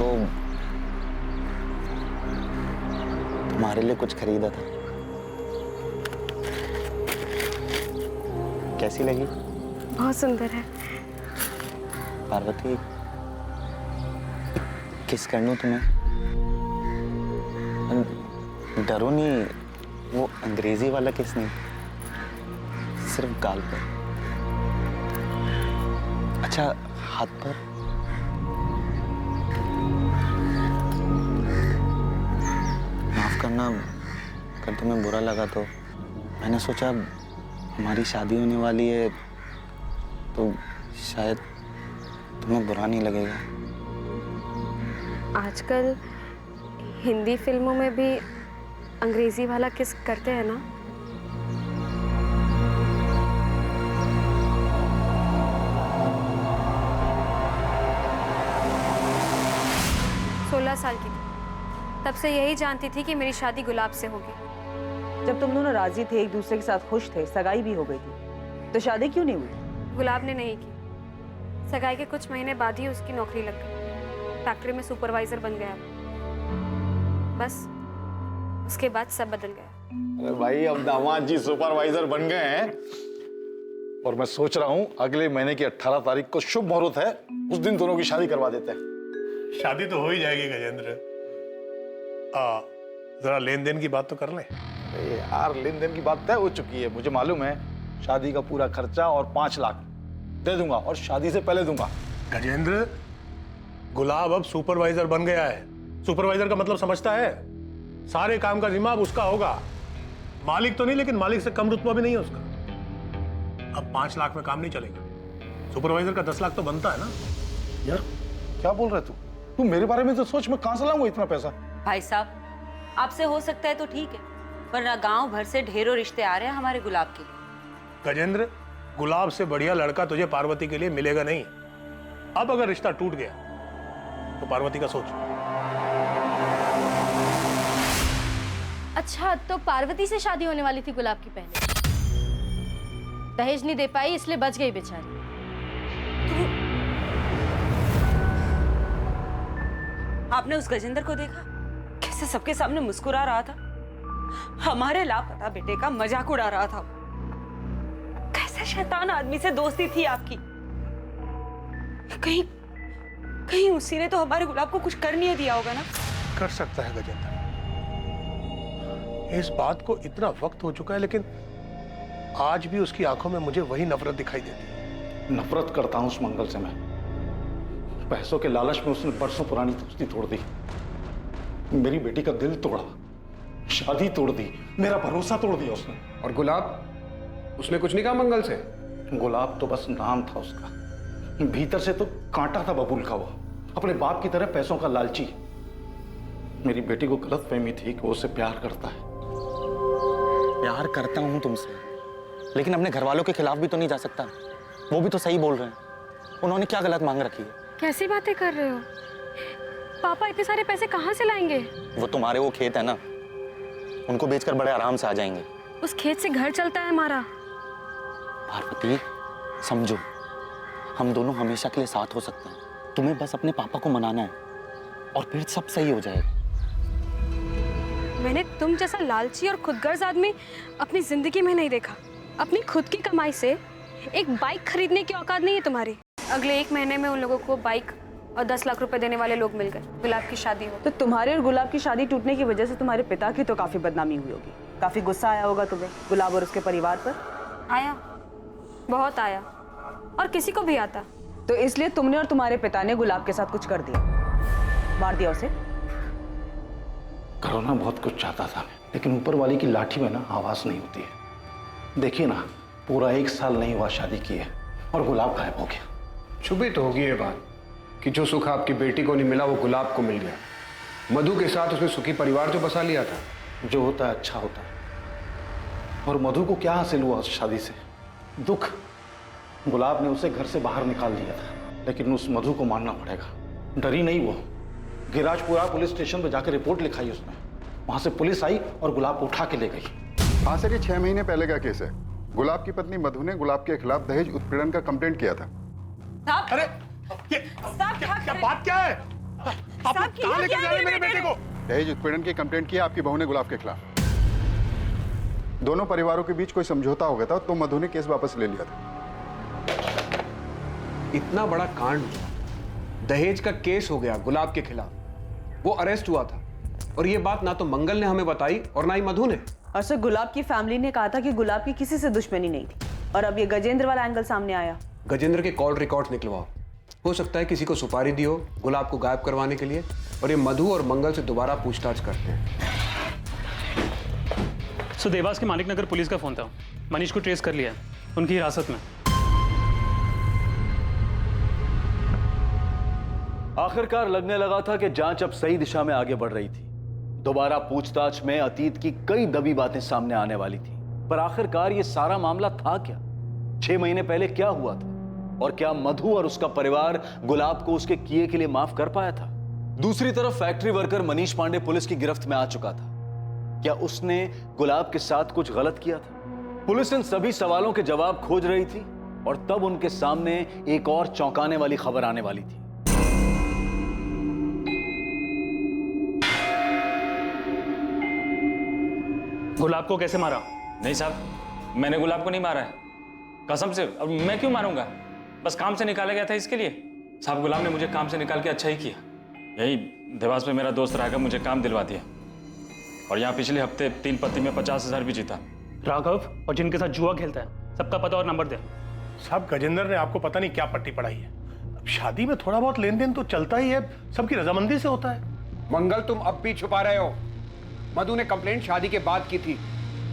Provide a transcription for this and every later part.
वो तुम्हारे लिए कुछ खरीदा था। कैसी लगी? बहुत सुंदर है। पार्वती, किस कर लूं तुम्हें? डरो नहीं, वो अंग्रेजी वाला किस नहीं, सिर्फ गाल पर। अच्छा, हाथ पर। माफ करना अगर तुम्हें बुरा लगा तो। मैंने सोचा हमारी शादी होने वाली है तो शायद तुम्हें बुरा नहीं लगेगा। आजकल हिंदी फिल्मों में भी अंग्रेजी वाला किस करते हैं ना? साल की थी, तब से यही जानती थी कि मेरी शादी गुलाब से होगी। जब तुम दोनों राजी थे, एक दूसरे के साथ खुश थे, सगाई भी हो गई थी, तो शादी क्यों नहीं हुई? गुलाब ने नहीं की। सगाई के कुछ महीने बाद ही उसकी नौकरी लग गई। फैक्ट्री में सुपरवाइजर बन गया। बस उसके बाद सब बदल गया। अरे भाई, अब दामाद जी सुपरवाइजर बन गए हैं और मैं सोच रहा हूँ अगले महीने की 18 तारीख को शुभ मुहूर्त है, उस दिन दोनों की शादी करवा देते हैं। शादी तो हो ही जाएगी गजेंद्र। जरा लेन देन की बात तो कर लें। अरे यार, लेन देन की बात तय हो चुकी है, मुझे मालूम है। शादी का पूरा खर्चा और 5 लाख दे दूंगा और शादी से पहले दूंगा। गजेंद्र, गुलाब अब सुपरवाइजर बन गया है। सुपरवाइजर का मतलब समझता है? सारे काम का जिम्मा अब उसका होगा। मालिक तो नहीं, लेकिन मालिक से कम रुतबा भी नहीं है उसका। अब 5 लाख में काम नहीं चलेगा। सुपरवाइजर का 10 लाख तो बनता है ना। यार क्या बोल रहे तू मेरे बारे में तो सोच, मैं कहां से लाऊंगा इतना पैसा? भाई साहब, आपसे हो सकता है तो ठीक है, वरना गांव भर से ढेरों रिश्ते आ रहे हैं हमारे गुलाब के लिए। गजेंद्र, गुलाब से बढ़िया लड़का तुझे पार्वती के लिए मिलेगा नहीं। अब अगर रिश्ता टूट गया तो पार्वती का सोच। अच्छा, तो पार्वती से शादी होने वाली थी गुलाब की पहले। दहेज नहीं दे पाई इसलिए बच गई बेचारी। आपने उस गजेंद्र को देखा कैसे सबके सामने मुस्कुरा रहा था? हमारे लापता बेटे का मजाक उड़ा रहा था। कैसे शैतान आदमी से दोस्ती थी आपकी। कहीं कहीं उसी ने तो हमारे गुलाब को कुछ कर नहीं दिया होगा ना? कर सकता है गजेंद्र। इस बात को इतना वक्त हो चुका है, लेकिन आज भी उसकी आंखों में मुझे वही नफरत दिखाई देती है। नफरत करता हूं उस मंगल से मैं। पैसों के लालच में उसने बरसों पुरानी दोस्ती तोड़ दी, मेरी बेटी का दिल तोड़ा, शादी तोड़ दी, मेरा भरोसा तोड़ दिया उसने। और गुलाब, उसने कुछ नहीं कहा मंगल से? गुलाब तो बस नाम था उसका, भीतर से तो कांटा था बबूल का। वो अपने बाप की तरह पैसों का लालची। मेरी बेटी को गलतफहमी थी कि वो उससे प्यार करता है। प्यार करता हूं तुमसे, लेकिन अपने घर वालों के खिलाफ भी तो नहीं जा सकता। वो भी तो सही बोल रहे हैं। उन्होंने क्या गलत मांग रखी है? कैसी बातें कर रहे हो? पापा इतने सारे पैसे कहाँ से लाएंगे? वो तुम्हारे वो खेत है ना, उनको बेचकर बड़े आराम से आ जाएंगे। उस खेत से घर चलता है हमारा। पार्वती, समझो, हम दोनों हमेशा के लिए साथ हो सकते हैं। तुम्हें बस अपने पापा को मनाना है और फिर सब सही हो जाएगा। मैंने तुम जैसा लालची और खुदगर्ज आदमी अपनी जिंदगी में नहीं देखा। अपनी खुद की कमाई से एक बाइक खरीदने की औकात नहीं है तुम्हारी। अगले 1 महीने में उन लोगों को बाइक और 10 लाख रुपए देने वाले लोग मिल गए। गुलाब की शादी हो। तो तुम्हारे और गुलाब की शादी टूटने की वजह से तुम्हारे पिता की तो काफी बदनामी हुई होगी। काफी गुस्सा आया होगा तुम्हें गुलाब और उसके परिवार पर। आया, बहुत आया, और किसी को भी आता। तो इसलिए तुमने और तुम्हारे पिता ने गुलाब के साथ कुछ कर दिया, मार दिया उसे। करना बहुत कुछ चाहता था, लेकिन ऊपर वाली की लाठी में ना आवाज नहीं होती है। देखिए ना, पूरा 1 साल नहीं हुआ शादी की है और गुलाब गायब हो गया। छुपी तो होगी ये बात कि जो सुख आपकी बेटी को नहीं मिला वो गुलाब को मिल गया। मधु के साथ उसने सुखी परिवार जो बसा लिया था। जो होता है अच्छा होता है। और मधु को क्या हासिल हुआ उस शादी से? दुख। गुलाब ने उसे घर से बाहर निकाल दिया था, लेकिन उस मधु को मानना पड़ेगा। डरी नहीं वो, गिराजपुरा पुलिस स्टेशन पर जाकर रिपोर्ट लिखाई उसने। वहां से पुलिस आई और गुलाब को उठा के ले गई। हाँ सर, ये 6 महीने पहले का केस है। गुलाब की पत्नी मधु ने गुलाब के खिलाफ दहेज उत्पीड़न का कंप्लेंट किया था। अरे क्या बात क्या है? आप साहब, किया कहाँ लेके क्या जा रहे हैं मेरे मेरे बेटे को? दहेज उत्पीड़न की कंप्लेंट की है आपकी बहू ने गुलाब के खिलाफ। दोनों परिवारों के बीच कोई समझौता हो गया था तो मधु ने केस वापस ले लिया था। इतना बड़ा कांड हुआ, दहेज का केस हो गया गुलाब के खिलाफ, वो अरेस्ट हुआ था, और ये बात ना तो मंगल ने हमें बताई और ना ही मधु ने। और सर गुलाब की फैमिली ने कहा था कि गुलाब की किसी से दुश्मनी नहीं थी, और अब ये गजेंद्र वाला एंगल सामने आया। गजेंद्र के कॉल रिकॉर्ड्स निकलवाओ, हो सकता है किसी को सुपारी दी हो गुलाब को गायब करवाने के लिए, और ये मधु और मंगल से दोबारा पूछताछ करते हैं। सो देवास के मानिक नगर पुलिस का फोन था, मनीष को ट्रेस कर लिया, उनकी हिरासत में। आखिरकार लगने लगा था कि जांच अब सही दिशा में आगे बढ़ रही थी। दोबारा पूछताछ में अतीत की कई दबी बातें सामने आने वाली थी, पर आखिरकार ये सारा मामला था क्या? 6 महीने पहले क्या हुआ था? और क्या मधु और उसका परिवार गुलाब को उसके किए के लिए माफ कर पाया था? दूसरी तरफ factory worker Manish Pandey police की गिरफ्त में आ चुका था। क्या उसने गुलाब के साथ कुछ गलत किया था? पुलिस इन सभी सवालों के जवाब खोज रही थी, और तब उनके सामने एक और चौंकाने वाली खबर आने वाली थी। गुलाब को कैसे मारा? नहीं साहब, मैंने गुलाब को नहीं मारा है, कसम से। अब मैं क्यों मारूंगा? बस काम से निकाला गया था इसके लिए। साहब गुलाब ने मुझे काम से निकाल के अच्छा ही किया। यही देवास में मेरा दोस्त राघव मुझे काम दिलवा दिया, और यहाँ पिछले हफ्ते 3 पत्ती में 50,000 भी जीता। राघव और जिनके साथ जुआ खेलता है, सबका पता और नंबर दे। साहब गजेंद्र ने आपको पता नहीं क्या पट्टी पढ़ाई है। अब शादी में थोड़ा बहुत लेन देन तो चलता ही है, सबकी रजामंदी से होता है। मंगल तुम अब भी छुपा रहे हो। मधु ने कंप्लेंट शादी के बाद की थी,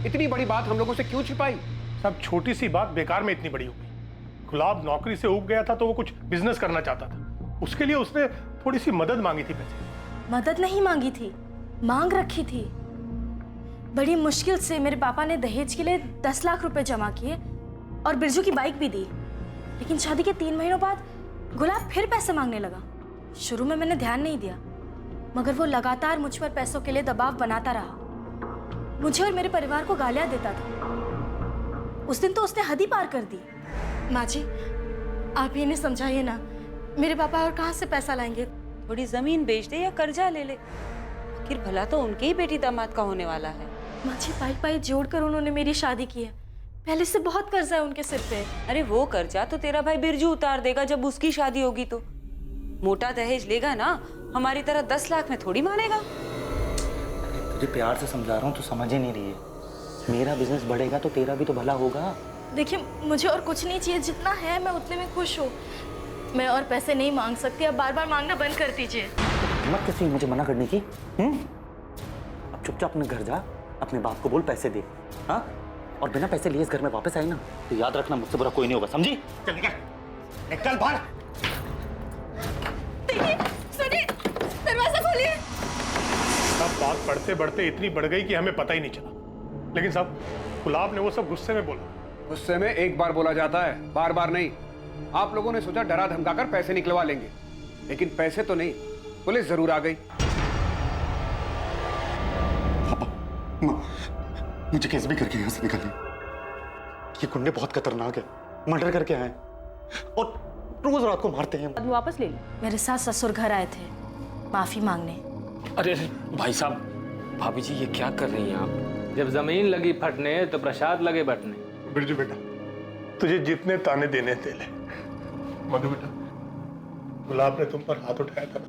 इतनी बड़ी बात हम लोगों से क्यों छिपाई? सब छोटी सी बात बेकार में इतनी बड़ी हो गई। गुलाब नौकरी से उब गया था तो वो कुछ बिजनेस करना चाहता था, उसके लिए उसने थोड़ी सी मदद मांगी थी। पैसे मदद नहीं मांगी थी, मांग रखी थी। बड़ी मुश्किल से मेरे पापा ने दहेज के लिए 10 लाख रुपए जमा किए और बिरजू की बाइक भी दी। लेकिन शादी के 3 महीनों बाद गुलाब फिर पैसे मांगने लगा। शुरू में मैंने ध्यान नहीं दिया, मगर वो लगातार मुझ पर पैसों के लिए दबाव बनाता रहा। मुझे और मेरे परिवार को गालियां देता था। उस दिन तो उसने हद ही पार कर दी। माँ जी, आप ही इन्हें समझाइए ना, मेरे पापा और कहाँ से पैसा लाएंगे? थोड़ी जमीन बेच दे या कर्जा ले ले, आखिर भला तो उनके ही बेटी दामाद का होने वाला है। माँ जी, पाई जोड़कर उन्होंने मेरी शादी की है। पहले से बहुत कर्जा है उनके सिर पे। अरे वो कर्जा तो तेरा भाई बिरजू उतार देगा जब उसकी शादी होगी तो। मोटा दहेज लेगा ना, हमारी तरह 10 लाख में थोड़ी मानेगा। तुझे प्यार से समझा रहा हूँ, तू समझ ही नहीं रही है। मेरा बिजनेस बढ़ेगा तो तेरा भी तो भला होगा। देखिए, मुझे और कुछ नहीं चाहिए, जितना है मैं उतने में खुश हूँ। मैं और पैसे नहीं मांग सकती, अब बार बार मांगना बंद कर दीजिए। मत कैसी मुझे मना करने की। अब चुपचाप अपने घर जा, अपने बाप को बोल पैसे दे। हाँ, और बिना पैसे लिए इस घर में वापस आई ना तो याद रखना, मुझसे बुरा कोई नहीं होगा, समझी? चल निकल, निकल बाहर। सुनिए, दरवाजा खोलिए। सब बात बढ़ते बढ़ते इतनी बढ़ गई कि हमें पता ही नहीं चला। लेकिन साहब गुलाब ने वो सब गुस्से में बोला। गुस्से में एक बार बोला जाता है, बार बार नहीं। आप लोगों ने सोचा डरा धमकाकर पैसे निकलवा लेंगे, लेकिन पैसे तो नहीं, पुलिस जरूर आ गई। मुझे केस भी करके यहाँ से निकालिए। ये गुंडे बहुत खतरनाक है, मर्डर करके आए और रोज रात को मारते हैं। वापस ले लो। मेरे साथ ससुर घर आए थे माफी मांगने। अरे भाई साहब, भाभी जी ये क्या कर रही हैं आप? जब जमीन लगी फटने तो प्रसाद लगे बटने। बिरजू बेटा, तुझे जितने ताने देने दे ले। मधु बेटा, गुलाब ने तुम पर हाथ उठाया था ना,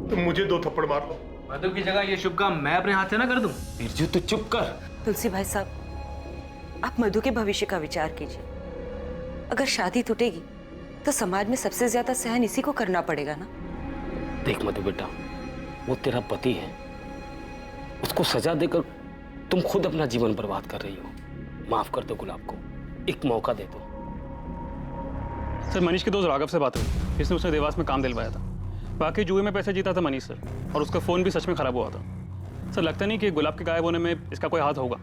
तुम मुझे 2 थप्पड़ मार लो। मधु की जगह ये शुभ काम मैं अपने हाथ से ना कर दूं। बिरजू तू चुप कर। तुलसी भाई साहब, आप मधु के भविष्य का विचार कीजिए। अगर शादी टूटेगी तो समाज में सबसे ज्यादा सहन इसी को करना पड़ेगा ना। देख मधु बेटा, वो तेरा पति है, उसको सजा देकर तुम खुद अपना जीवन बर्बाद कर रही हो। माफ कर दो गुलाब को, एक मौका दे दो। सर, मनीष के दोस्त राघव से बात हुई, जिसने उसने देवास में काम दिलवाया था। बाकी जुए में पैसे जीता था मनीष सर, और उसका फ़ोन भी सच में ख़राब हुआ था। सर, लगता नहीं कि गुलाब के गायब होने में इसका कोई हाथ होगा।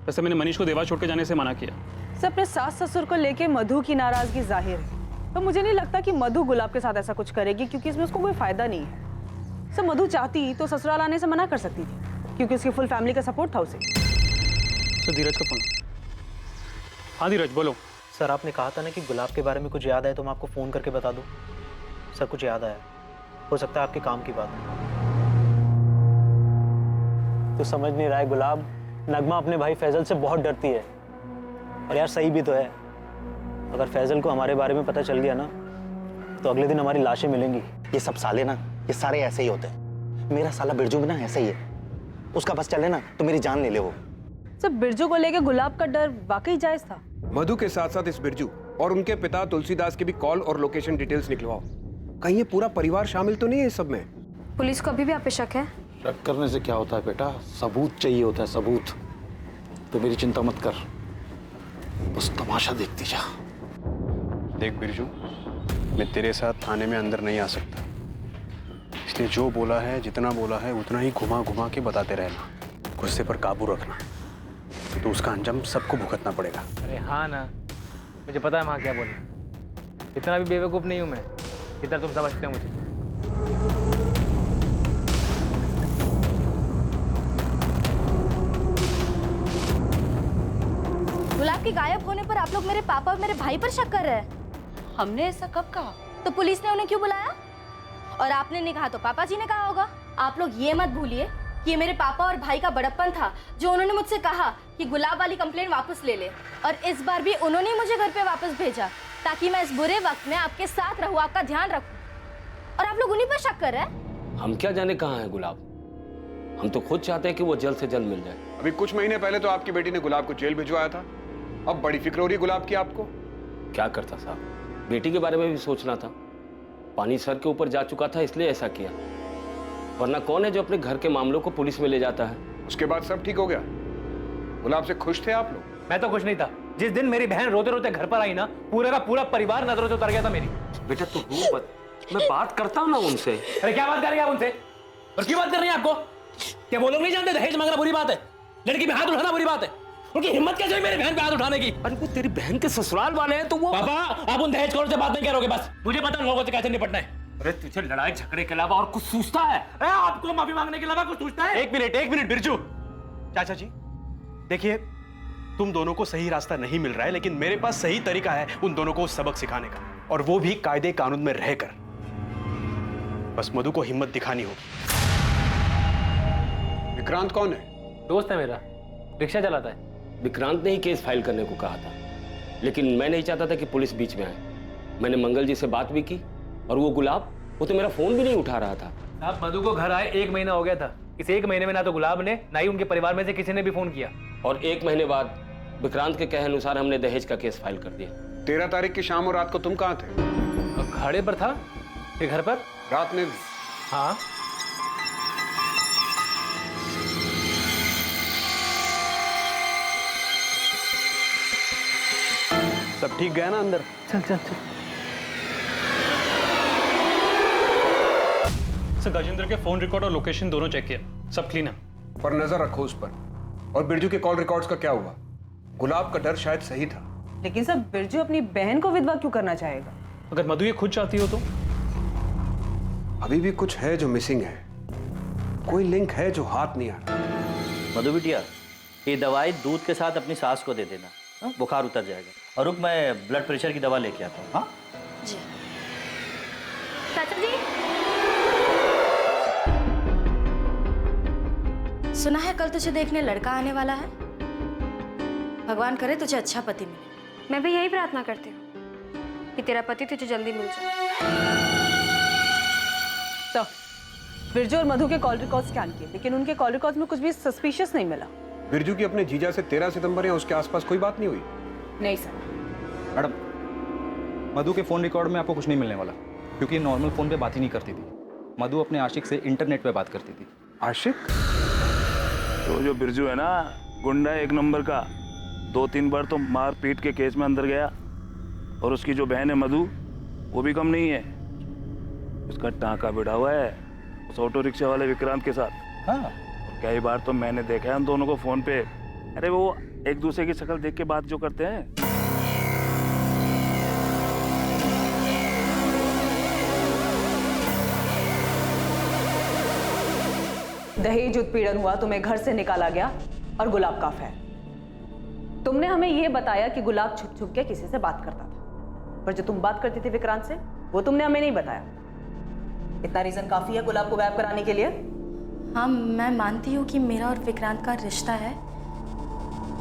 वैसे मैंने मनीष को देवास छोड़ के जाने से मना किया। सर, अपने सास ससुर को लेके मधु की नाराजगी जाहिर है, तो मुझे नहीं लगता कि मधु गुलाब के साथ ऐसा कुछ करेगी, क्योंकि इसमें उसको कोई फायदा नहीं है। सर, मधु चाहती तो ससुराल आने से मना कर सकती थी, क्योंकि उसकी फुल फैमिली का सपोर्ट था उसे। सर, धीरज का फोन। हाँ धीरज, बोलो। सर, आपने कहा था ना कि गुलाब के बारे में कुछ याद आए तो मैं आपको फ़ोन करके बता दूं। सर, कुछ याद आया। हो सकता है आपके काम की बात हो। तू समझ नहीं रहा है गुलाब, नगमा अपने भाई फैजल से बहुत डरती है। और यार सही भी तो है, अगर फैजल को हमारे बारे में पता चल गया ना तो अगले दिन हमारी लाशें मिलेंगी। ये सब साले ना, ये सारे ऐसे ही होते हैं। मेरा साला बिरजू भी ना ऐसा ही है, उसका बस चले ना तो मेरी जान ले ले वो। सर बिरजू को लेके गुलाब का डर वाकई जायज था। मधु के साथ साथ इस बिरजू और उनके पिता तुलसीदास के भी कॉल और लोकेशन डिटेल्स निकलवाओ। कहीं ये पूरा परिवार शामिल तो नहीं है इस सब में? पुलिस को अभी भी आप पे शक है? शक करने से क्या होता है बेटा, सबूत चाहिए होता है, सबूत। तो मेरी चिंता मत कर, बस तमाशा देखती जा। देख बिरजू, मैं तेरे साथ थाने में अंदर नहीं आ सकता, इसलिए जो बोला है, जितना बोला है उतना ही घुमा घुमा के बताते रहना। गुस्से पर काबू रखना, तो उसका अंजाम सबको भुगतना पड़ेगा। अरे हाँ ना, मुझे पता है वहाँ क्या बोलना। इतना भी बेवकूफ़ नहीं हूँ मैं, इतना तुम समझते हो मुझे। गुलाब के गायब होने पर आप लोग मेरे पापा और मेरे भाई पर शक कर रहे हैं। हमने ऐसा कब कहा? तो पुलिस ने उन्हें क्यों बुलाया? और आपने नहीं कहा तो पापा जी ने कहा होगा। आप लोग ये मत भूलिए कि ये मेरे पापा और भाई का बड़प्पन था जो उन्होंने मुझसे कहा कि गुलाब वाली कंप्लेंट वापस ले ले। और इस बार भी उन्होंने मुझे घर पे वापस भेजा ताकि मैं इस बुरे वक्त में आपके साथ रहूं, आपका ध्यान रखूं। और आप लोग उन्हीं पर शक कर रहे हैं। हम क्या जाने कहाँ है गुलाब, हम तो खुद चाहते हैं कि वो जल्द से जल्द मिल जाए। अभी कुछ महीने पहले तो आपकी बेटी ने गुलाब को जेल भिजवाया था, अब बड़ी फिक्र हो रही गुलाब की आपको। क्या करता साहब, बेटी के बारे में भी सोचना था। पानी सर के ऊपर जा चुका था इसलिए ऐसा किया, वरना कौन है जो अपने घर के मामलों को पुलिस में ले जाता है। उसके बाद सब ठीक हो गया। गुलाब से खुश थे आप लोग? मैं तो खुश नहीं था। जिस दिन मेरी बहन रोते रोते घर पर आई ना, पूरे का पूरा परिवार नजरों से उतर गया था मेरी। बेटा तू रो मत, मैं बात करता हूँ ना उनसे। अरे क्या बात कर रही है आप उनसे? और क्यों बात कर रही है आपको? क्या वो लोग नहीं जानते दहेज मांगना बुरी बात है, लड़की पे हाथ उठाना बुरी बात है? उनकी हिम्मत कैसे हुई मेरी बहन पे हाथ उठाने की? अरे वो तेरी बहन के ससुराल वाले हैं तो वो। पापा आप उन दहेज खोर से बात नहीं करोगे, बस मुझे पता है लोगों से कैसे निपटना है। अरे तुझे लड़ाई झगड़े के अलावा और कुछ सूझता है? अरे आपको माफी मांगने के अलावा कुछ सूझता है? एक मिनट बिरजू। चाचा जी देखिए, तुम दोनों को सही रास्ता नहीं मिल रहा है, लेकिन मेरे पास सही तरीका है उन दोनों को सबक सिखाने का, और वो भी कायदे कानून में रहकर। बस मधु को हिम्मत दिखानी होगी। विक्रांत कौन है? दोस्त है मेरा, रिक्शा चलाता है। विक्रांत ने ही केस फाइल करने को कहा था, लेकिन मैं नहीं चाहता था कि पुलिस बीच में आए। मैंने मंगल जी से बात भी की, और वो गुलाब, वो तो मेरा फोन भी नहीं उठा रहा था। आप मधु को घर आए 1 महीना हो गया था। इस 1 महीने में ना तो गुलाब ने, ना ही उनके परिवार में से किसी ने भी फोन किया। और 1 महीने बाद विक्रांत के कहे अनुसार हमने दहेज का केस फाइल कर दिया। 13 तारीख की शाम और रात को तुम कहाँ थे? खाड़े पर था, फिर घर पर। रात में भी? हाँ। सब ठीक गया ना अंदर? चल चल चल। सर गजेंद्र के फोन रिकॉर्ड और लोकेशन दोनों चेक किया, सब क्लीन है। पर नजर रखो उस पर। और बिरजू के कॉल रिकॉर्ड्स का क्या हुआ? गुलाब का डर शायद सही था। लेकिन सब बिरजू अपनी बहन को विधवा क्यों करना चाहेगा? अगर मधु ये खुद चाहती हो तो? अभी भी कुछ है जो मिसिंग है, कोई लिंक है जो हाथ नहीं आ रहा। मधु बिटिया, ये दवाई दूध के साथ अपनी सास को दे देना, हाँ? बुखार उतर जाएगा। और रुक, मैं ब्लड प्रेशर की दवा लेके आता हूँ। हाँ जी। चाचा जी, सुना है कल तुझे देखने लड़का आने वाला है। भगवान करे तुझे अच्छा पति मिले। मैं भी यही प्रार्थना करती हूँ कि तेरा पति तुझे जल्दी मिल जाए। तो बिरजू और मधु के कॉल रिकॉर्ड स्कैन किए, लेकिन उनके कॉल रिकॉर्ड में कुछ भी सस्पिशियस नहीं मिला। बिरजू की अपने जीजा से 13 सितंबर या उसके आसपास कोई बात नहीं हुई? नहीं सर। मैडम, मधु के फोन रिकॉर्ड में आपको कुछ नहीं मिलने वाला, क्योंकि नॉर्मल फोन पे बात ही नहीं करती थी। मधु अपने आशिक से इंटरनेट पे बात करती थी। आशिक? तो जो बिरजू है ना, गुंडा 1 नंबर का, 2-3 बार तो मार पीट के केस में अंदर गया। और उसकी जो बहन है मधु, वो भी कम नहीं है। उसका टांका बिड़ा हुआ है उस ऑटो रिक्शा वाले विक्रांत के साथ। हाँ। कई बार तो मैंने देखा है उन दोनों को फोन पे। अरे वो एक दूसरे की शक्ल देख के बात जो करते हैं। दहेज उत्पीड़न हुआ, तुम्हें घर से निकाला गया और गुलाब का अफेयर। तुमने हमें यह बताया कि गुलाब छुप छुप के किसी से बात करता था, पर जो तुम बात करती थी विक्रांत से, वो तुमने हमें नहीं बताया। इतना रीजन काफी है गुलाब को गायब कराने के लिए? हाँ, मैं मानती हूँ कि मेरा और विक्रांत का रिश्ता है,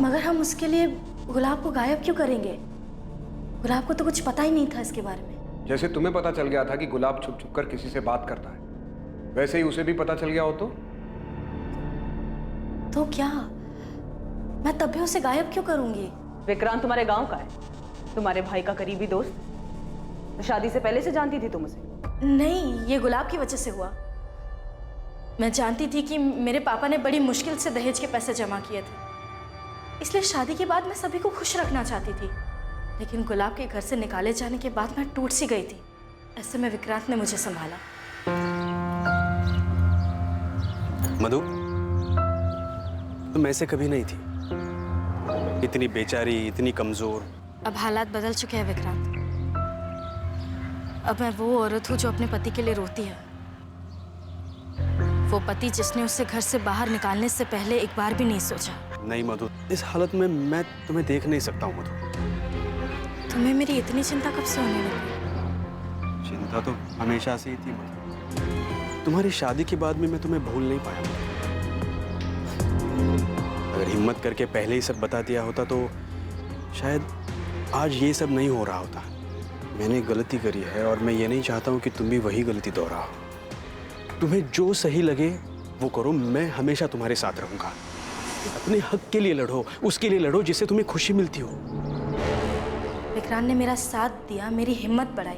मगर हम उसके लिए गुलाब को गायब क्यों करेंगे? गुलाब को तो कुछ पता ही नहीं था इसके बारे में। जैसे तुम्हें पता चल गया था कि गुलाब छुप छुप कर किसी से बात करता है, वैसे ही उसे भी पता चल गया हो तो क्या मैं तब भी उसे गायब क्यों करूंगी? विक्रांत तुम्हारे गांव का है, तुम्हारे भाई का करीबी दोस्त। तो शादी से पहले से जानती थी तुम उसे? नहीं, ये गुलाब की वजह से हुआ। मैं जानती थी कि मेरे पापा ने बड़ी मुश्किल से दहेज के पैसे जमा किए थे, इसलिए शादी के बाद मैं सभी को खुश रखना चाहती थी। लेकिन गुलाब के घर से निकाले जाने के बाद मैं टूट सी गई थी। ऐसे में विक्रांत ने मुझे संभाला। मधु, तुम ऐसे कभी नहीं थी, इतनी बेचारी, इतनी कमजोर। अब हालात बदल चुके हैं विक्रांत। अब मैं वो औरत हूँ जो अपने पति के लिए रोती है, वो पति जिसने उसे घर से बाहर निकालने से पहले एक बार भी नहीं सोचा। नहीं मधु, इस हालत में मैं तुम्हें देख नहीं सकता हूँ मधु। तुम्हें मेरी इतनी चिंता कब से होने लगी? चिंता तो हमेशा से ही थी मधु। तुम्हारी शादी के बाद भी मैं तुम्हें भूल नहीं पाया। अगर हिम्मत करके पहले ही सब बता दिया होता तो शायद आज ये सब नहीं हो रहा होता। मैंने गलती करी है और मैं ये नहीं चाहता हूँ कि तुम भी वही गलती दोहराओ। तुम्हें जो सही लगे वो करो, मैं हमेशा तुम्हारे साथ रहूंगा। अपने हक के लिए लड़ो, उसके लिए लड़ो जिससे तुम्हें खुशी मिलती हो। विक्रांत ने मेरा साथ दिया, मेरी हिम्मत बढ़ाई।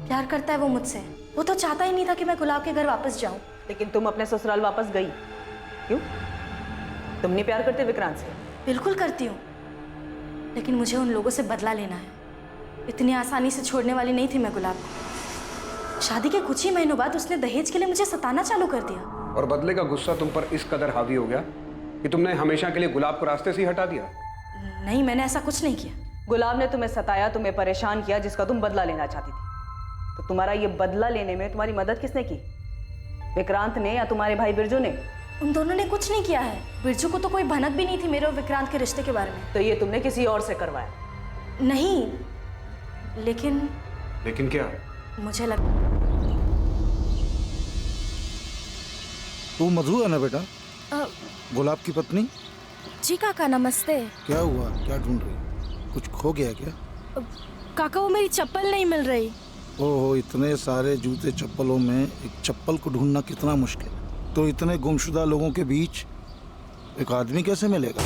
प्यार करता है वो मुझसे। वो तो चाहता ही नहीं था कि मैं गुलाब के घर वापस जाऊं। लेकिन तुम अपने ससुराल वापस गई क्यों? तुम नहीं प्यार करते विक्रांत से? बिल्कुल करती हूँ, लेकिन मुझे उन लोगों से बदला लेना है। इतनी आसानी से छोड़ने वाली नहीं थी मैं गुलाब को। शादी के कुछ ही महीनों बाद उसने दहेज के लिए मुझे सताना चालू कर दिया। और बदले का गुस्सा तुम पर इस कदर हावी हो गया कि तुमने हमेशा के लिए गुलाब को रास्ते से ही हटा दिया। नहीं, मैंने ऐसा कुछ नहीं किया। गुलाब ने तुम्हें सताया, तुम्हें परेशान किया, जिसका तुम बदला लेना चाहती थी। तो तुम्हारा ये बदला लेने में तुम्हारी मदद किसने की? विक्रांत ने या तुम्हारे भाई बिरजू ने? उन दोनों ने कुछ नहीं किया है। बिरजू को तो कोई भनक भी नहीं थी मेरे और विक्रांत के रिश्ते के बारे में। तो ये तुमने किसी और से करवाया? नहीं, लेकिन क्या? मुझे लगता तू मधु है ना बेटा, गुलाब की पत्नी? जी काका, नमस्ते। क्या हुआ, क्या ढूंढ रही? कुछ खो गया क्या? काका, वो मेरी चप्पल नहीं मिल रही। ओहो, इतने सारे जूते चप्पलों में एक चप्पल को ढूंढना कितना मुश्किल है। तो इतने गुमशुदा लोगों के बीच एक आदमी कैसे मिलेगा?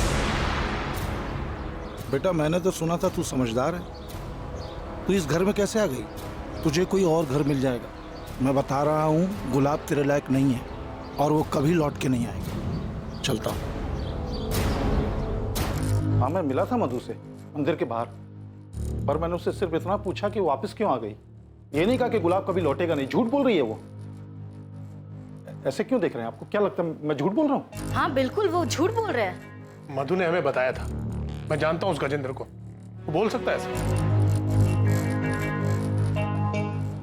बेटा, मैंने तो सुना था तू समझदार है। तू इस घर में कैसे आ गई? तुझे कोई और घर मिल जाएगा। मैं बता रहा हूँ, गुलाब तेरे लायक नहीं है और वो कभी लौट के नहीं आएगी। चलता हूँ। हाँ, मैं मिला था मधु से मंदिर के बाहर, पर मैंने उससे सिर्फ इतना पूछा कि वापस क्यों आ गई। ये नहीं कहा कि गुलाब कभी लौटेगा नहीं। झूठ बोल रही है वो। ऐसे क्यों देख रहे हैं? आपको क्या लगता है मैं झूठ बोल रहा हूँ? हाँ बिल्कुल, वो झूठ बोल रहे हैं। मधु ने हमें बताया था। मैं जानता हूँ उस गजेंद्र को, वो बोल सकता है ऐसे।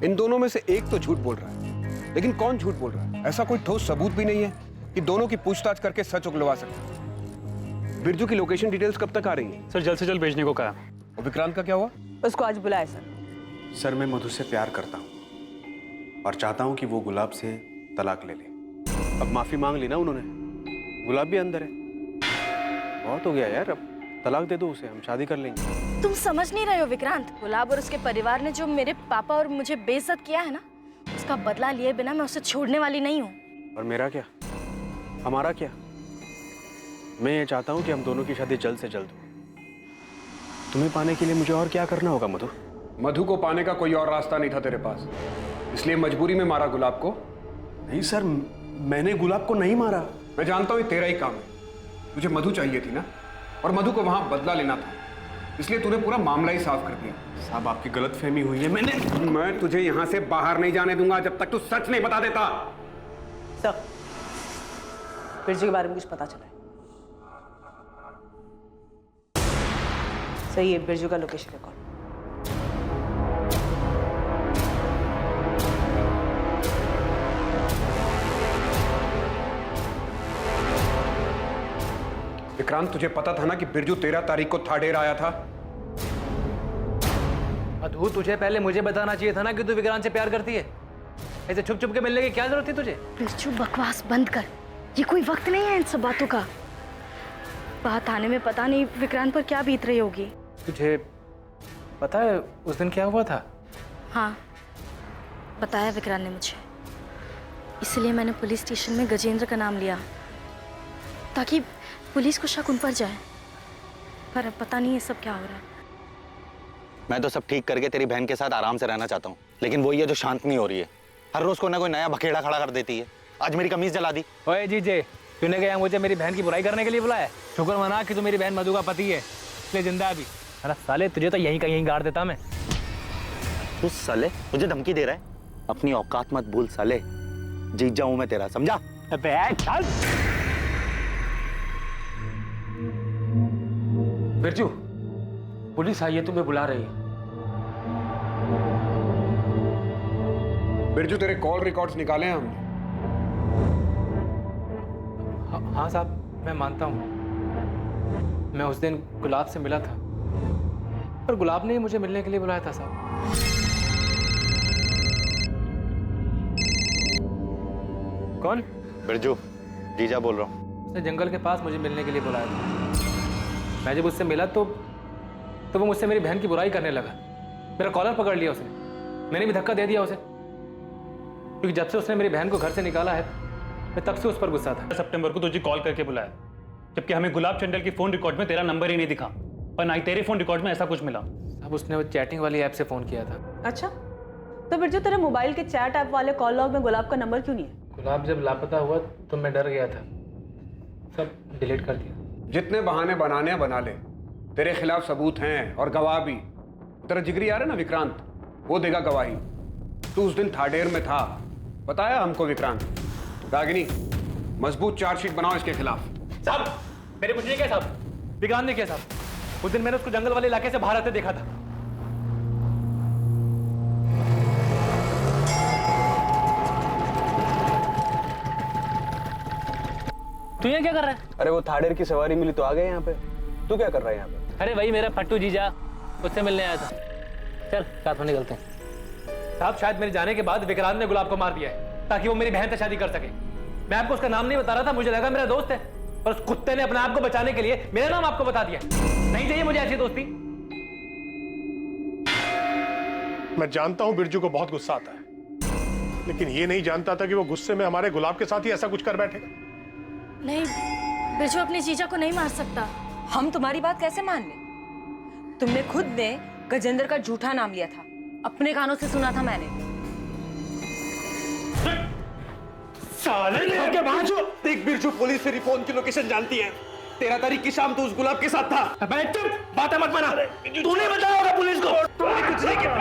इन दोनों में से एक तो झूठ बोल रहा है, लेकिन कौन झूठ बोल रहा है? ऐसा कोई ठोस सबूत भी नहीं है कि दोनों की पूछताछ करके सच उगलवा सके। बिरजू की लोकेशन डिटेल्स कब तक आ रही है? सर, जल्द से जल्द भेजने को कहा। और विक्रांत का क्या हुआ? उसको आज बुलाए सर। सर, मैं मधु से प्यार करता हूँ और चाहता हूँ कि वो गुलाब से तलाक ले ले। अब माफी मांग ली ना उन्होंने, गुलाब भी अंदर है। बहुत हो गया यार, अब तलाक दे दो उसे, हम शादी कर लेंगे। तुम समझ नहीं रहे हो विक्रांत। गुलाब और उसके परिवार ने जो मेरे पापा और मुझे बेइज्जत किया है ना, उसका बदला लिए बिना मैं उसे छोड़ने वाली नहीं हूँ। और मेरा क्या, हमारा क्या? मैं ये चाहता हूँ कि हम दोनों की शादी जल्द से जल्द हो। तुम्हें पाने के लिए मुझे और क्या करना होगा मधु? मधु को पाने का कोई और रास्ता नहीं था तेरे पास, इसलिए मजबूरी में मारा गुलाब को। नहीं सर, मैंने गुलाब को नहीं मारा। मैं जानता हूँ ये तेरा ही काम है। तुझे मधु चाहिए थी ना, और मधु को वहां बदला लेना था, इसलिए तूने पूरा मामला ही साफ कर दिया। साहब, आपकी गलतफहमी हुई है। मैं तुझे यहाँ से बाहर नहीं जाने दूंगा जब तक तू सच नहीं बता देता। सर, बिरजू के बारे में कुछ पता चला है? सही है, बिरजू का लोकेशन रिकॉर्ड। विक्रांत, तुझे पता था ना कि बिरजू 13 तारीख को थाडेर आया था? मधु, तुझे पहले मुझे बताना चाहिए था ना कि तू विक्रांत से प्यार करती है। ऐसे छुप छुप के मिलने की क्या जरूरत थी तुझे? बिरजू बकवास बंद कर, ये कोई वक्त नहीं है इन सब बातों का। बात आने में पता नहीं विक्रांत पर क्या बीत रही होगी। तुझे पता है उस दिन क्या हुआ था? हाँ, बताया विक्रांत ने मुझे, इसलिए मैंने पुलिस स्टेशन में गजेंद्र का नाम लिया ताकि पुलिस को शक उन पर जाए। पर अब पता नहीं ये सब क्या हो रहा है। मैं तो सब ठीक करके तेरी बहन के साथ आराम से रहना चाहता हूँ, लेकिन वही है जो शांत नहीं हो रही है। हर रोज कोई ना कोई नया बखेड़ा खड़ा कर देती है। आज मेरी कमीज जला दी। ओए जीजे, तूने क्या मुझे मेरी बहन की बुराई करने के लिए बुलाया? शुक्र मना कि तू मेरी बहन मधु का पति है, इसलिए जिंदा अभी। अरे साले, तुझे तो यहीं का यहीं गाड़ देता मैं। तू साले मुझे धमकी दे रहा है? अपनी औकात मत भूल साले, जीत जाऊं मैं तेरा, समझा? अबे चल। बिरजू, पुलिस आई है, तुम्हें बुला रही है। बिरजू, तेरे कॉल रिकॉर्ड्स निकाले हम। हाँ साहब, मैं मानता हूँ मैं उस दिन गुलाब से मिला था, पर गुलाब ने मुझे मिलने के लिए बुलाया था साहब। कौन? बिरजू, जीजा बोल रहा हूँ। उसने जंगल के पास मुझे मिलने के लिए बुलाया था। मैं जब उससे मिला तो वो मुझसे मेरी बहन की बुराई करने लगा। मेरा कॉलर पकड़ लिया उसने, मैंने भी धक्का दे दिया उसे, क्योंकि जब से उसने मेरी बहन को घर से निकाला है मैं तब से उस पर गुस्सा था। सितंबर को तुझे कॉल करके बुलाया, जबकि हमें गुलाब चंडल की फोन रिकॉर्ड में तेरा नंबर ही नहीं दिखा और ना ही तेरे फोन रिकॉर्ड में ऐसा कुछ मिला। अब उसने वो चैटिंग वाली ऐप से फोन किया था। अच्छा, तो बिरजू तेरे मोबाइल के चैट ऐप वाले कॉल लॉग में गुलाब का नंबर क्यों नहीं है? गुलाब जब लापता हुआ तो मैं डर गया था, सब डिलीट कर दिया। जितने बहाने बनाने हैं बना ले, तेरे खिलाफ सबूत हैं और गवाह भी। तेरा जिगरी आ रहा है ना विक्रांत, वो देगा गवाही। तू उस दिन थाडेर में था, बताया हमको विक्रांत। रागिनी, मजबूत चार्जशीट बनाओ इसके खिलाफ। साहब, मेरे कुछ नहीं किया साहब, विक्रांत ने किया साहब। उस दिन मैंने उसको जंगल वाले इलाके से बाहर आते देखा था। तू ये क्या कर रहा है? अरे वो थाडेर की सवारी मिली तो आ गए यहाँ पे। तू क्या कर रहा है यहाँ पे? अरे वही मेरा फट्टू जीजा, उससे मिलने आया था। चल साथ में निकलते हैं। साहब, शायद मेरे जाने के बाद विक्रांत ने गुलाब को मार दिया है ताकि वो मेरी बहन से शादी कर सके। मैं आपको उसका नाम नहीं बता रहा था, मुझे लगा मेरा दोस्त है, पर उस कुत्ते ने अपने आप को बचाने के लिए मेरा नाम आपको बता दिया। नहीं चाहिए मुझे ऐसी दोस्ती। मैं जानता हूं बिरजू को बहुत गुस्सा आता है, लेकिन ये नहीं जानता था कि वो गुस्से में हमारे गुलाब के साथ ही ऐसा कुछ कर बैठेगा। नहीं, बिरजू अपने जीजा को नहीं मार सकता। हम तुम्हारी बात कैसे मान ले? तुमने खुद ने गजेंद्र का झूठा नाम लिया था, अपने कानों से सुना था मैंने। साले देख बिरजू, पुलिस तेरी फोन की लोकेशन जानती है। 13 तारीख की शाम तू उस गुलाब के साथ था। चुप, बातें मत बना। तूने बताया होगा पुलिस को। तूने कुछ नहीं किया।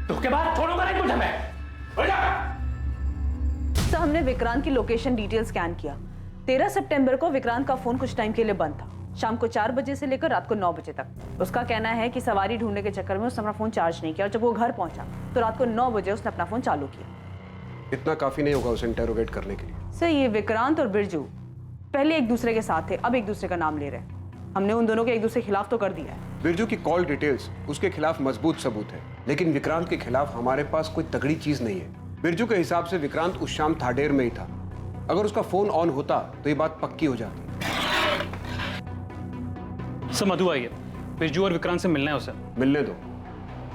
धोखे बाद छोड़ूंगा नहीं तुझे मैं। तो हमने विक्रांत की लोकेशन डिटेल स्कैन किया। 13 सितंबर को विक्रांत का फोन कुछ टाइम के लिए बंद था, शाम को 4 बजे से लेकर रात को 9 बजे तक। उसका कहना है कि सवारी ढूंढने के चक्कर में उसने अपना फोन चार्ज नहीं किया और जब वो घर पहुंचा तो रात को 9 बजे उसने अपना फोन चालू किया। इतना काफी नहीं होगा उसे इंटेरोगेट करने के लिए। सर, ये विक्रांत और बिरजू पहले एक दूसरे के साथ थे, अब एक दूसरे का नाम ले रहे हैं। हमने उन दोनों के एक दूसरे के खिलाफ तो कर दिया है। बिरजू की कॉल डिटेल्स उसके खिलाफ मजबूत सबूत है, लेकिन विक्रांत के खिलाफ हमारे पास कोई तगड़ी चीज नहीं है। बिरजू के हिसाब से विक्रांत उस शाम थाडेर में ही था। अगर उसका फोन ऑन होता तो ये बात पक्की हो जाती। सर, मधु आई है, बिरजू और विक्रांत से मिलना है उसे। मिलने दो,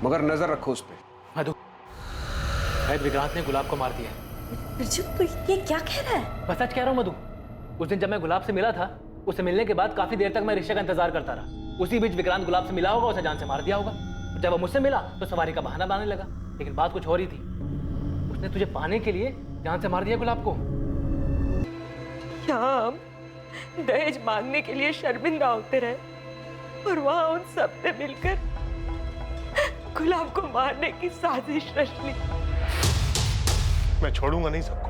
मगर नजर रखो उस पर। मधु, शायद विक्रांत ने गुलाब को मार दिया है। बिरजू, तू ये क्या कह रहा है? बस सच कह रहा हूँ मधु। उस दिन जब मैं गुलाब से मिला था, उससे मिलने के बाद काफी देर तक मैं रिश्ते का इंतजार करता रहा। उसी बीच विक्रांत गुलाब से मिला होगा, उसे जान से मार दिया होगा। जब वो मुझसे मिला तो सवारी का बहाना बनाने लगा, लेकिन बात कुछ हो रही थी। उसने तुझे पाने के लिए जान से मार दिया गुलाब को। यहाँ हम दहेज मांगने के लिए शर्मिंदा होते रहे और वहां उन सब ने मिलकर गुलाब को मारने की साजिश रच ली। मैं छोड़ूंगा नहीं सबको,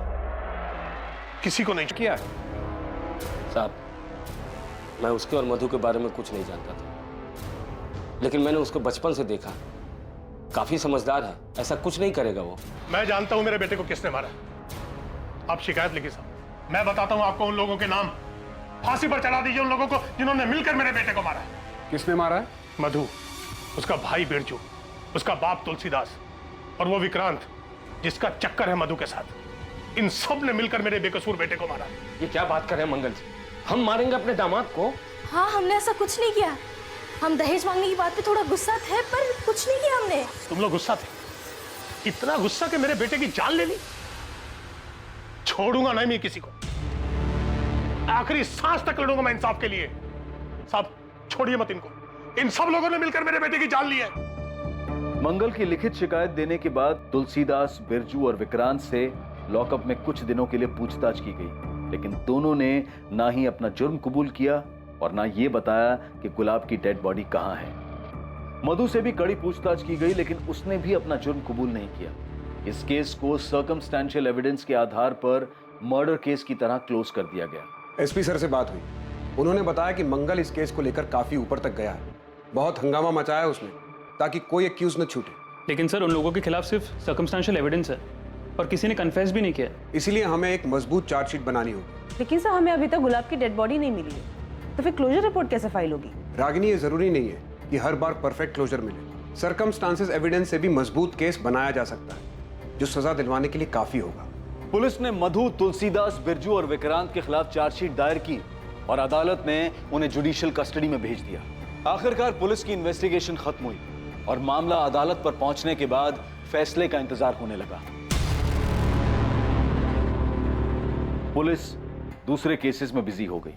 किसी को नहीं किया। साहब, मैं उसके और मधु के बारे में कुछ नहीं जानता था, लेकिन मैंने उसको बचपन से देखा, काफी समझदार है, ऐसा कुछ नहीं करेगा वो। मैं जानता हूं मेरे बेटे को किसने मारा। आप शिकायत लिखिए साहब, मैं बताता हूं आपको उन लोगों के नाम। फांसी पर चढ़ा दीजिए उन लोगों को जिन्होंने मिलकर मेरे बेटे को मारा है। किसने मारा है? मधु, उसका भाई बिरजू, उसका बाप तुलसीदास और वो विक्रांत जिसका चक्कर है मधु के साथ, इन सब ने मिलकर मेरे बेकसूर बेटे को मारा। ये क्या बात कर रहे हैं मंगल जी? हम मारेंगे अपने दामाद को? हाँ, हमने ऐसा कुछ नहीं किया। हम दहेज मांगने की बात पे थोड़ा गुस्सा थे, पर कुछ नहीं किया हमने। तुम लोग गुस्सा थे? इतना गुस्सा कि मेरे बेटे की जान ले ली? छोड़ूंगा नहीं मैं किसी को, आखिरी सांस तक लड़ूंगा मैं इंसाफ के लिए। साहब छोड़िए मत इनको, इन सब लोगों ने मिलकर मेरे बेटे की जान ली है। मंगल की लिखित शिकायत देने के बाद तुलसीदास, बिरजू और विक्रांत से लॉकअप में कुछ दिनों के लिए पूछताछ की गई, लेकिन दोनों ने ना ही अपना जुर्म कबूल किया और ना ये बताया कि गुलाब की डेड बॉडी कहां है। मधु से भी कड़ी पूछताछ की गई, लेकिन उसने भी अपना जुर्म कबूल नहीं किया। इस केस को सर्कमस्टेंशियल एविडेंस के आधार पर मर्डर केस की तरह क्लोज कर दिया गया। एसपी सर से बात हुई, उन्होंने बताया कि मंगल इस केस को लेकर काफी ऊपर तक गया है। बहुत हंगामा मचाया उसने ताकि कोई एक्यूज न छूटे। लेकिन सर, उन लोगों के खिलाफ सिर्फ सर्कमस्टेंशियल एविडेंस है और किसी ने कन्फेस भी नहीं किया। इसीलिए हमें एक मजबूत चार्जशीट बनानी होगी। लेकिन सर, हमें अभी तक गुलाब की डेड बॉडी नहीं मिली है, तो फिर क्लोजर रिपोर्ट कैसे फाइल होगी? रागिनी, ये जरूरी नहीं है कि हर बार परफेक्ट क्लोजर मिले। सर्कमस्टांसेस एविडेंस से भी मजबूत केस बनाया जा सकता है, जो सजा दिलवाने के लिए काफी होगा। पुलिस ने मधु, तुलसीदास, बिरजू और विक्रांत के खिलाफ चार्जशीट दायर की और अदालत ने उन्हें जुडिशियल कस्टडी में भेज दिया। आखिरकार पुलिस की इन्वेस्टिगेशन खत्म हुई और मामला अदालत पर पहुंचने के बाद फैसले का इंतजार होने लगा। पुलिस दूसरे केसेस में बिजी हो गई।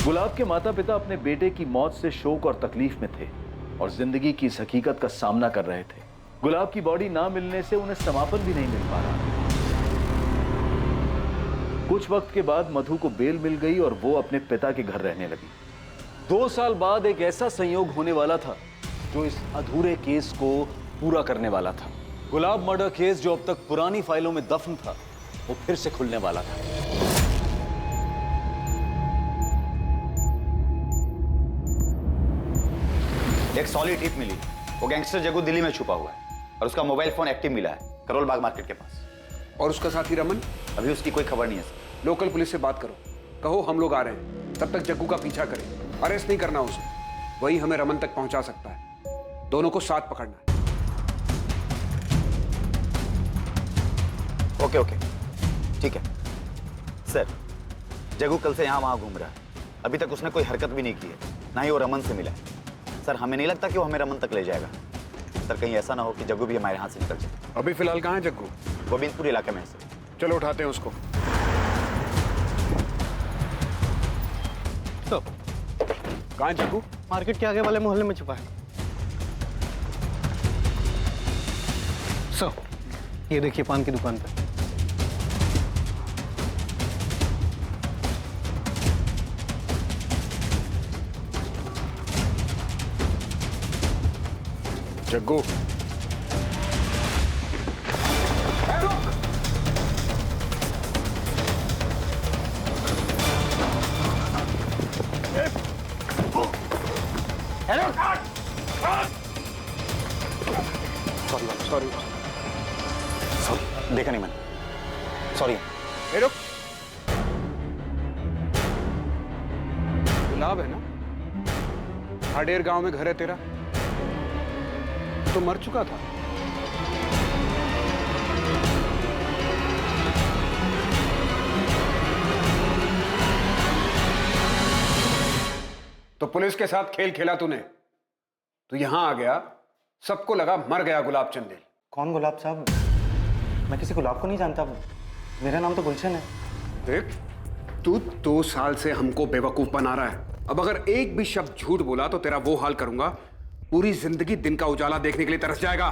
गुलाब के माता पिता अपने बेटे की मौत से शोक और तकलीफ में थे और जिंदगी की इस हकीकत का सामना कर रहे थे। गुलाब की बॉडी ना मिलने से उन्हें समापन भी नहीं मिल पा रहा। कुछ वक्त के बाद मधु को बेल मिल गई और वो अपने पिता के घर रहने लगी। 2 साल बाद एक ऐसा संयोग होने वाला था जो इस अधूरे केस को पूरा करने वाला था। गुलाब मर्डर केस जो अब तक पुरानी फाइलों में दफन था, वो फिर से खुलने वाला था। एक सॉलिड टिप मिली। वो गैंगस्टर जग्गू दिल्ली में छुपा हुआ है और उसका मोबाइल फोन एक्टिव मिला है करोल बाग मार्केट के पास। और उसका साथी रमन? अभी उसकी कोई खबर नहीं है सर। लोकल पुलिस से बात करो, कहो हम लोग आ रहे हैं, तब तक जग्गू का पीछा करें। अरेस्ट नहीं करना उसे, वही हमें रमन तक पहुंचा सकता है। दोनों को साथ पकड़ना है। ओके ओके, ठीक है सर। जग्गू कल से यहाँ वहाँ घूम रहा है, अभी तक उसने कोई हरकत भी नहीं की है, ना ही वो रमन से मिला है। सर हमें नहीं लगता कि वो हमें रमन तक ले जाएगा। सर कहीं ऐसा ना हो कि जग्गू भी हमारे हाथ से निकल जाए। अभी फिलहाल कहाँ है जग्गू? गोविंदपुर इलाके में है सर। चलो उठाते हैं उसको। कहाँ है जग्गू? मार्केट के आगे वाले मोहल्ले में छुपा है। ये देखिए पान की दुकान पे। जग्गू, सॉरी देखा नहीं मैंने, सॉरी। रुक, गुलाब है ना? हाडेर गांव में घर है तेरा, तो मर चुका था। तो पुलिस के साथ खेल खेला तूने, तो यहां आ गया, सबको लगा मर गया गुलाब चंदेल। कौन गुलाब साहब? मैं किसी गुलाब को नहीं जानता, मेरा नाम तो गुलशन है। देख, तू 2 साल से हमको बेवकूफ बना रहा है। अब अगर एक भी शब्द झूठ बोला तो तेरा वो हाल करूंगा, पूरी जिंदगी दिन का उजाला देखने के लिए तरस जाएगा।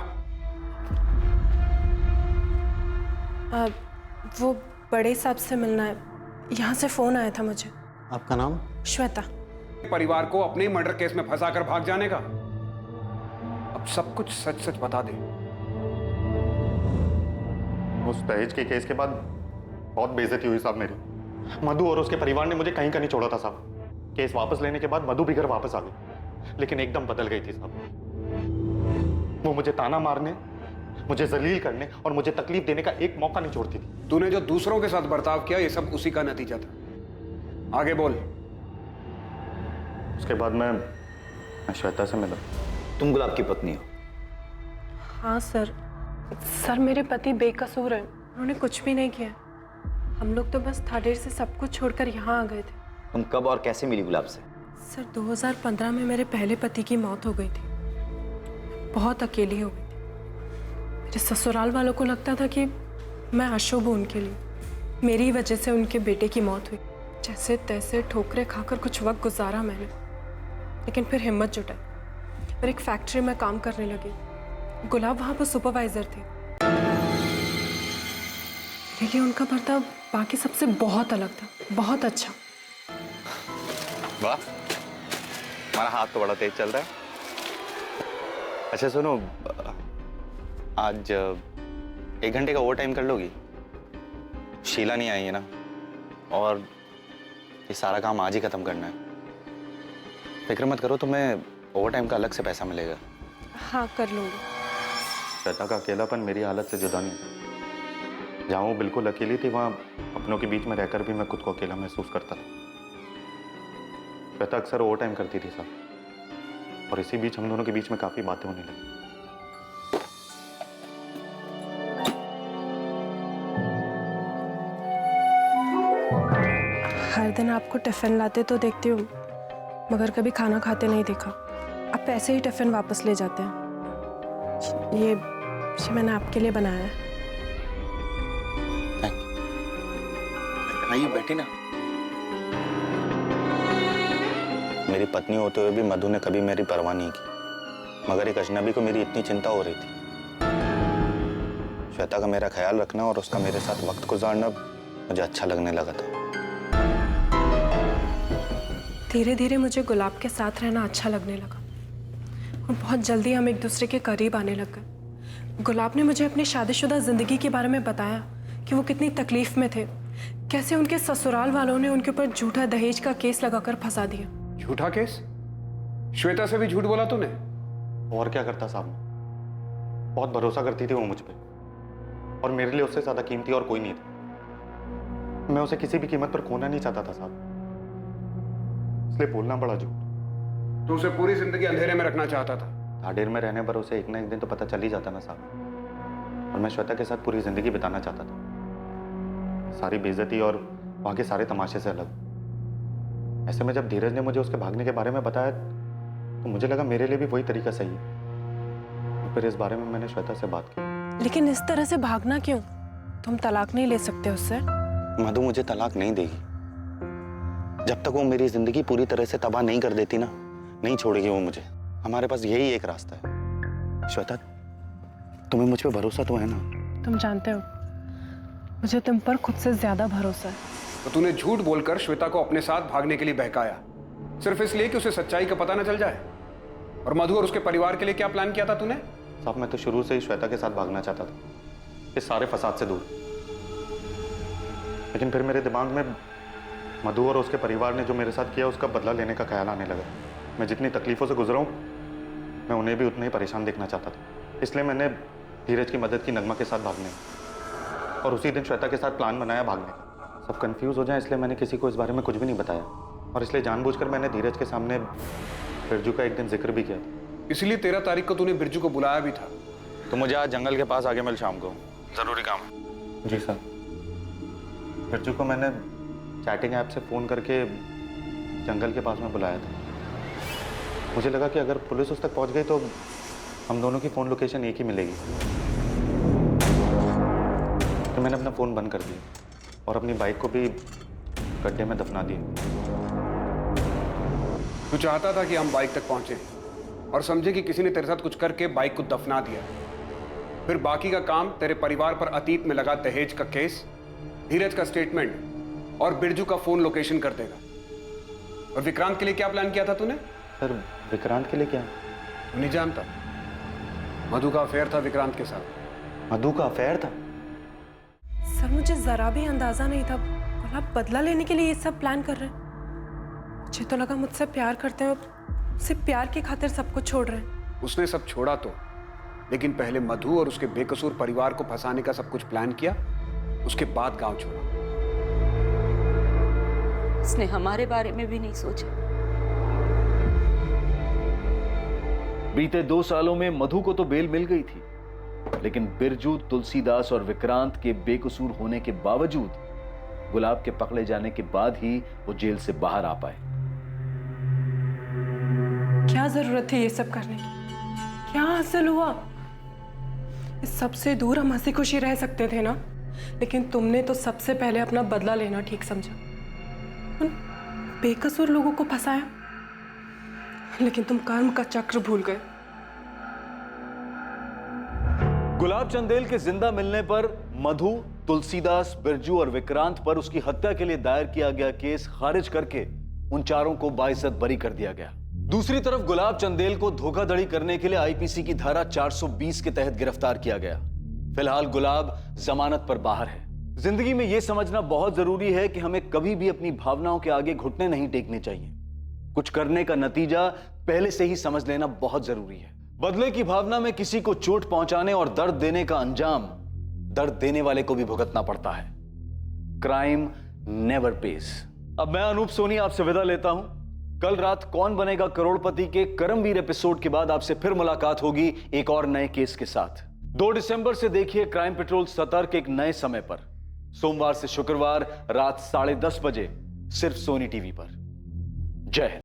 वो बड़े साहब से मिलना है, यहाँ से फोन आया था मुझे। आपका नाम? श्वेता। परिवार को अपने ही मर्डर केस में फंसाकर भाग जाने का। अब सब कुछ सच सच बता दे। उस दहेज के केस के बाद बहुत बेइज्जती हुई साहब मेरी। मधु और उसके परिवार ने मुझे कहीं का नहीं छोड़ा था साहब। केस वापस लेने के बाद मधु भी घर वापस आ गई, लेकिन एकदम बदल गई थी साहब। वो मुझे ताना मारने, मुझे जलील करने और मुझे तकलीफ देने का एक मौका नहीं छोड़ती थी। तूने जो दूसरों के साथ बर्ताव किया, ये सब उसी का नतीजा था। आगे बोल। उसके बाद मैं श्वेता से मिला। तुम गुलाब की पत्नी हो, हाँ सर। सर मेरे पति बेकसूर हैं, उन्होंने कुछ भी नहीं किया। हम लोग तो बस थाडेर से सब कुछ छोड़कर यहाँ आ गए थे। तुम कब और कैसे मिली गुलाब से? सर 2015 में मेरे पहले पति की मौत हो गई थी। बहुत अकेली हो गई थी। मेरे ससुराल वालों को लगता था कि मैं अशुभ हूँ उनके लिए। मेरी वजह से उनके बेटे की मौत हुई। जैसे तैसे ठोकरें खाकर कुछ वक्त गुजारा मैंने, लेकिन फिर हिम्मत जुटाई और एक फैक्ट्री में काम करने लगी। गुलाब वहाँ पर सुपरवाइजर थे। मेरे लिए उनका बर्ताव बाकी सबसे बहुत अलग था, बहुत अच्छा। वाह, हमारा हाथ तो बड़ा तेज चल रहा है। अच्छा सुनो, आज 1 घंटे का ओवर टाइम कर लोगी? शीला नहीं आई है ना, और ये सारा काम आज ही खत्म करना है। फिक्र मत करो, तुम्हें ओवर टाइम का अलग से पैसा मिलेगा। हाँ कर लूँगी। श्वेता का अकेलापन मेरी हालत से जुदा नहीं। जहाँ वो बिल्कुल अकेली थी, वहाँ अपनों के बीच में रहकर भी मैं खुद को अकेला महसूस करता था। श्वेता अक्सर ओवर टाइम करती थी साहब, और इसी बीच हम दोनों के बीच में काफी बातें होने लगी। हर दिन आपको टिफिन लाते तो देखती हूँ, मगर कभी खाना खाते नहीं देखा। आप ऐसे ही टिफिन वापस ले जाते हैं। ये मैंने आपके लिए बनाया है। आइए बैठे ना। मेरी पत्नी होते हुए भी मधु ने कभी मेरी परवाह नहीं की, मगर एक अजनबी को मेरी इतनी चिंता हो रही थी। श्वेता का मेरा ख्याल रखना और उसका मेरे साथ वक्त गुजारना मुझे अच्छा लगने लगा था। धीरे धीरे मुझे गुलाब के साथ रहना अच्छा लगने लगा और बहुत जल्दी हम एक दूसरे के करीब आने लग गए। गुलाब ने मुझे अपनी शादीशुदा जिंदगी के बारे में बताया कि वो कितनी तकलीफ में थे, कैसे उनके ससुराल वालों ने उनके ऊपर झूठा दहेज का केस लगाकर फंसा दिया। झूठा केस? श्वेता से भी झूठ बोला तूने? और क्या करता साहब, बहुत भरोसा करती थी वो मुझ पे, और मेरे लिए उससे ज्यादा कीमती और कोई नहीं था। मैं उसे किसी भी कीमत पर खोना नहीं चाहता था साहब, इसलिए बोलना पड़ा झूठ। तू उसे पूरी जिंदगी अंधेरे में रखना चाहता था। थाडेर में रहने पर उसे एक ना एक दिन तो पता चल ही जाता ना साहब, और मैं श्वेता के साथ पूरी जिंदगी बिताना चाहता था, सारी बेइज्जती और वहां के सारे तमाशे से अलग। ऐसे में जब धीरज ने मुझे उसके भागने के बारे में बताया तो मुझे लगा मेरे लिए भी वही तरीका सही है। फिर इस बारे में मैंने श्वेता से बात की। लेकिन इस तरह से भागना क्यों? तुम तलाक नहीं ले सकते उससे? मधु मुझे तलाक नहीं देगी। जब तक वो मेरी जिंदगी पूरी तरह से तबाह नहीं कर देती ना, नहीं छोड़ेगी वो मुझे। हमारे पास यही एक रास्ता है। श्वेता, तुम्हें मुझ पे भरोसा तो है ना? तुम जानते हो मुझे तुम पर खुद से ज्यादा भरोसा है। तो तूने झूठ बोलकर श्वेता को अपने साथ भागने के लिए बहकाया, सिर्फ इसलिए कि उसे सच्चाई का पता न चल जाए। और मधु और उसके परिवार के लिए क्या प्लान किया था तूने? साहब मैं तो शुरू से ही श्वेता के साथ भागना चाहता था, इस सारे फसाद से दूर। लेकिन फिर मेरे दिमाग में मधु और उसके परिवार ने जो मेरे साथ किया उसका बदला लेने का ख्याल आने लगा। मैं जितनी तकलीफों से गुजरा हूं, मैं उन्हें भी उतना ही परेशान देखना चाहता था। इसलिए मैंने धीरज की मदद की नगमा के साथ भागने, और उसी दिन श्वेता के साथ प्लान बनाया भागने का। सब कंफ्यूज हो जाए इसलिए मैंने किसी को इस बारे में कुछ भी नहीं बताया, और इसलिए जानबूझकर मैंने धीरज के सामने बिरजू का एक दिन जिक्र भी किया था। इसलिए 13 तारीख को तूने बिरजू को बुलाया भी था। तो मुझे आज जंगल के पास आगे मिल शाम को, जरूरी काम है। जी सर। बिरजू को मैंने चैटिंग ऐप से फ़ोन करके जंगल के पास में बुलाया था। मुझे लगा कि अगर पुलिस उस तक पहुंच गई तो हम दोनों की फ़ोन लोकेशन एक ही मिलेगी। तो मैंने अपना फ़ोन बंद कर दिया और अपनी बाइक को भी गड्ढे में दफना दिया। तू चाहता था कि हम बाइक तक पहुंचे और समझे कि किसी ने तेरे साथ कुछ करके बाइक को दफना दिया। फिर बाकी का काम तेरे परिवार पर अतीत में लगा दहेज का केस, धीरज का स्टेटमेंट और बिरजू का फोन लोकेशन कर देगा। और विक्रांत के लिए क्या प्लान किया था तूने? सर विक्रांत के लिए क्या? तू नहीं जानता, मधु का अफेयर था विक्रांत के साथ। मधु का अफेयर था? सर मुझे जरा भी अंदाजा नहीं था गुलाब बदला लेने के लिए ये सब प्लान कर रहे हैं। मुझे तो लगा मुझसे प्यार करते हैं, सिर्फ प्यार की खातिर सब कुछ छोड़ रहे हैं। उसने सब छोड़ा तो, लेकिन पहले मधु और उसके बेकसूर परिवार को फंसाने का सब कुछ प्लान किया, उसके बाद गांव छोड़ा। उसने हमारे बारे में भी नहीं सोचा। बीते 2 सालों में मधु को तो बेल मिल गई थी, लेकिन बिरजू, तुलसीदास और विक्रांत के बेकसूर होने के बावजूद गुलाब के पकड़े जाने के बाद ही वो जेल से बाहर आ पाए। क्या जरूरत थी ये सब करने की? क्या हासिल हुआ? इस सबसे दूर हम हंसी खुशी रह सकते थे ना, लेकिन तुमने तो सबसे पहले अपना बदला लेना ठीक समझा। उन बेकसूर लोगों को फंसाया, लेकिन तुम कर्म का चक्र भूल गए। गुलाब चंदेल के जिंदा मिलने पर मधु, तुलसीदास, बिरजू और विक्रांत पर उसकी हत्या के लिए दायर किया गया केस खारिज करके उन चारों को बाइज्जत बरी कर दिया गया। दूसरी तरफ गुलाब चंदेल को धोखाधड़ी करने के लिए आईपीसी की धारा 420 के तहत गिरफ्तार किया गया। फिलहाल गुलाब जमानत पर बाहर है। जिंदगी में यह समझना बहुत जरूरी है कि हमें कभी भी अपनी भावनाओं के आगे घुटने नहीं टेकने चाहिए। कुछ करने का नतीजा पहले से ही समझ लेना बहुत जरूरी है। बदले की भावना में किसी को चोट पहुंचाने और दर्द देने का अंजाम दर्द देने वाले को भी भुगतना पड़ता है। Crime never page. अब मैं अनूप सोनी आपसे विदा लेता हूं। कल रात कौन बनेगा करोड़पति के करमवीर एपिसोड के बाद आपसे फिर मुलाकात होगी एक और नए केस के साथ। 2 दिसंबर से देखिए क्राइम पेट्रोल सतर्क एक नए समय पर, सोमवार से शुक्रवार रात 10:30 बजे, सिर्फ सोनी टीवी पर। जय हिंद।